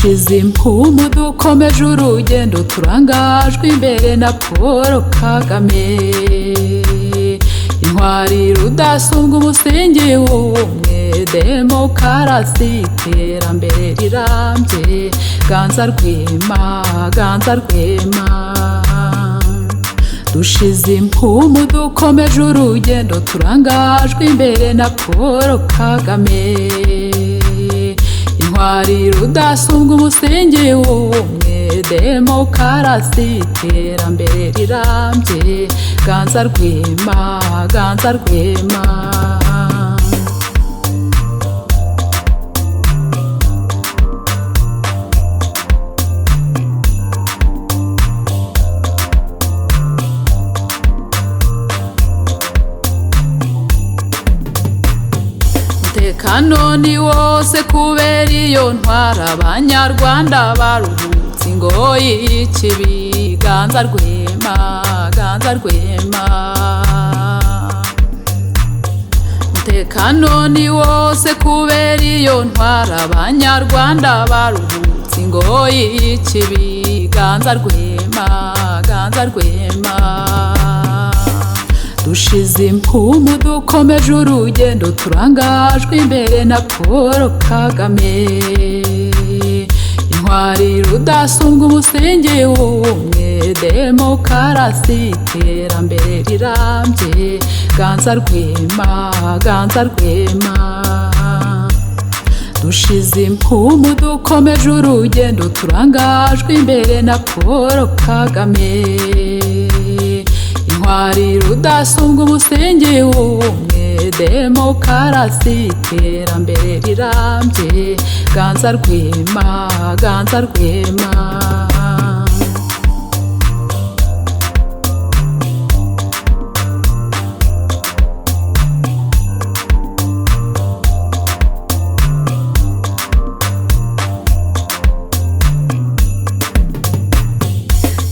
Dushize impumu dukomeje urugendo turangajwe imbere na Paul Kagame, intwari rudasumbwa umusingi w'ubumwe, demokarasi iterambere rirambye, ganza rwema ganza rwema. Dushize impumu dukomeje urugendo turangajwe imbere na Paul Kagame, intwari rudasumbwa umusingi w'ubumwe, demokarasi iterambere rirambye, ganza rwema ganza rwema. Umutekano ni wose kubera iyo ntwara, abanyarwanda baruhutse ingoyi y'ikibi, ganza rwema ganza rwema. Umutekano ni wose kubera iyo ntwara, abanyarwanda baruhutse ingoyi y'ikibi, ganza rwema ganza rwema. Dushize impumu dukomeje urugendo turangajwe imbere na Paul Kagame, intwari rudasumbwa umusingi w'ubumwe, demokarasi iterambere rirambye, ganza rwema ganza rwema. Dushize impumu dukomeje urugendo turangajwe imbere na Paul Kagame, intwari rudasumbwa umusingi w'ubumwe, demokarasi iterambere rirambye, ganza rwema ganza rwema.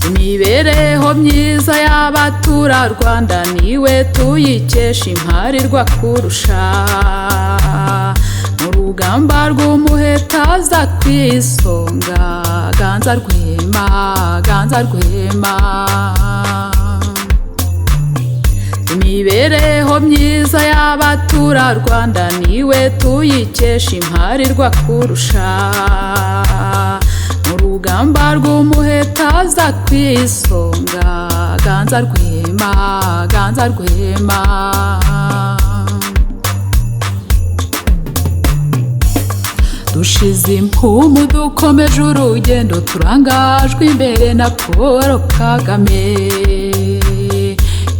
Imibereho myiza y'abaturarwanda niwe tuyikesha imparirwa kurusha, mu rugamba rw'umuhetaza ku isonga, ganza rwema ganza rwema. Imibereho myiza y'abaturarwanda niwe tuyikesha imparirwa kurusha, mu rugamba rw'umuhetaza ku isonga, ganza rwema ganza rwema. Dushize impumu dukomeje urugendo turangajwe imbere na Paul Kagame,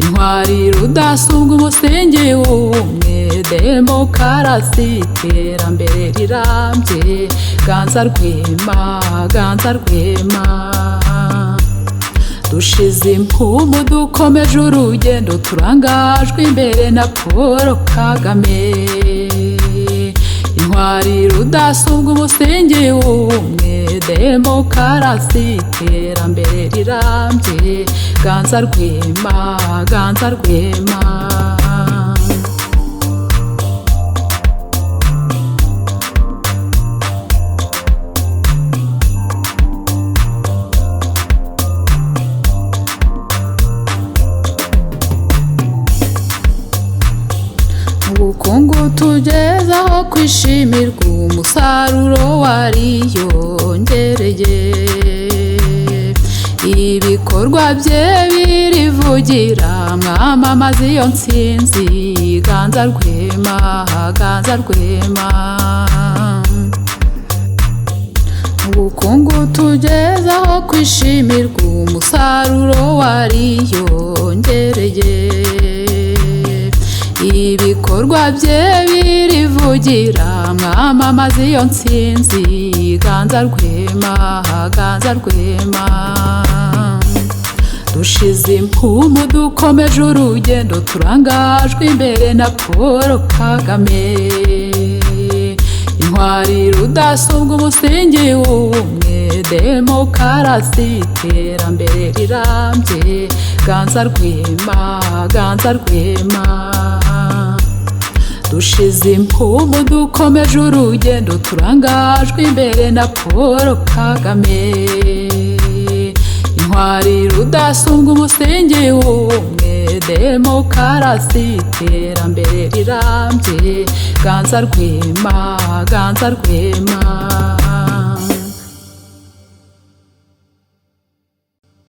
intwari rudasumbwa umusingi w'ubumwe, demokarasi iterambere rirambye, ganza rwema ganza rwema. Dushize impumu dukomeje urugendo turangajwe imbere na Paul Kagame, intwari rudasumbwa umusingi w'ubumwe, demokarasi iterambere rirambye, ganza rwema ganza rwema. Ubukungu tugezaho kwishimirwa, umusaruro wariyongereye, ibikorwa bye birivugira, mwamamaza iyo ntsinzi, ganza rwema ganza rwema. Ubukungu tugezaho kwishimirwa, umusaruro wariyongereye, ibikorwa bye birivugira, mwamamaza iyo ntsinzi, ganza rwema ganza rwema. Dushize impumu dukomeje urugendo turangajwe imbere na Paul Kagame, intwari rudasumbwa umusingi w'ubumwe, demokarasi iterambere rirambye, ganza rwema ganza rwema. dushize impumu dukomeje urugendo turangajwe imbere na Paul Kagame. Intwari rudasumbwa umusingi w'ubumwe, demokarasi iterambere rirambye, ganza rwema, ganza rwema.